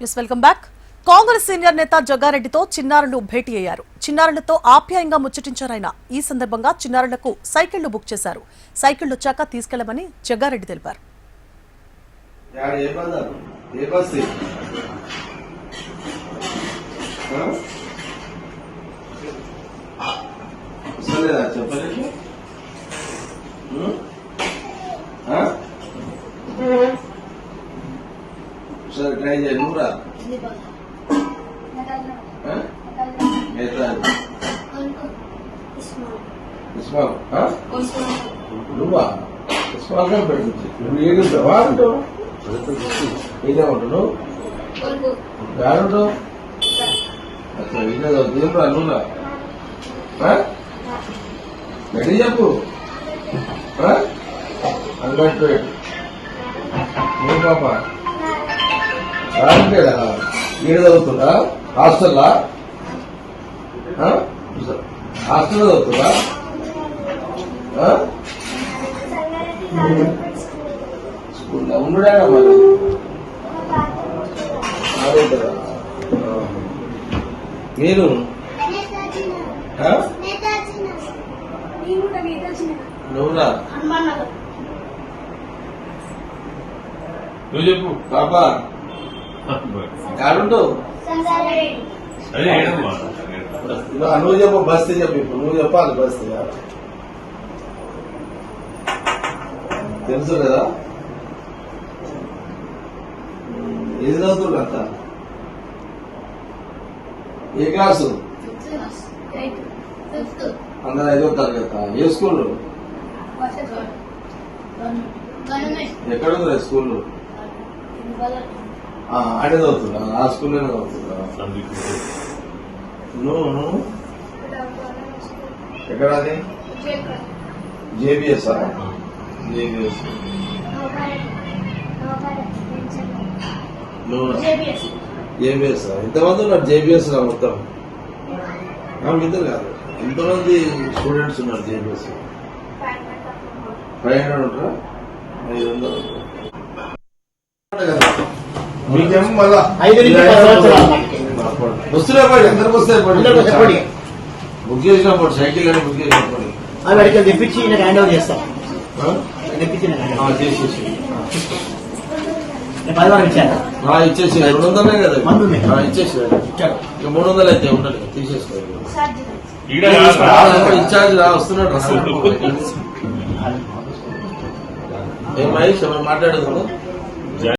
Welcome back. Congress senior నేత జగ్గారెడ్డితో చిన్నారులు భేటీ అయ్యారు. చిన్నారులతో ఆప్యాయంగా ముచ్చటించారాయన. ఈ సందర్భంగా చిన్నారులకు సైకిళ్లు బుక్ చేశారు. సైకిళ్లు వచ్చాక తీసుకెళ్లమని జగ్గారెడ్డి తెలిపారు. सर ट्राई जाए नूरा నువ్వా స్మాల్ పెడుతుంది నువ్వు ఏడుంటావా అంటావు ఏదేమంటావు గాడుంటావు అచ్చా ఇదే దేవుడా నువ్వులా రెడీ చెప్పు అన్నట్టు నువ్వు పాప రాంటేడా ఏడు చదువుతుందా హాస్టల్లా హాస్టల్లో చదువుతుందా స్కూల్లో ఉండడా మరి అడుగుతుందా మీరు నువ్వురా నువ్వు చెప్పు పాపా కాడుంటావు నువ్వు చెప్పు బస్తీ చెప్పు ఇప్పుడు నువ్వు చెప్పాలి బస్తీ తెలుసు కదా ఏది చదువుతుండ అంత ఏ క్లాసు అందరూ 5వ తరగతి ఏ స్కూల్ ఎక్కడ ఉంది స్కూల్ ఆడే చదువుతున్నా ఆ స్కూల్లోనే చదువుతున్నా నువ్వు ఎక్కడ అది జేబిఎస్ జేబిఎస్ నువ్వు జేబిఎస్ ఎంతమంది ఉన్నారు జేబిఎస్ మొత్తం ఇద్దరు కాదు ఎంతమంది స్టూడెంట్స్ ఉన్నారు జేబిఎస్ 500 ఉంటారా 500 మీకేమో మళ్ళా వస్తున్నాయి అందరికి వస్తాయి బుక్ చేసినప్పుడు సైకిల్ అని బుక్ చేసినప్పుడు తెప్పించి హ్యాండ్ ఓవర్ చేస్తాం ఇచ్చేసి 200 కదా ఇచ్చేసి ఇక 300 అయితే ఉండాలి తీసేసుకోవాలి ఇన్ఛార్జ్ వస్తున్నాడు ఏమై మాట్లాడదు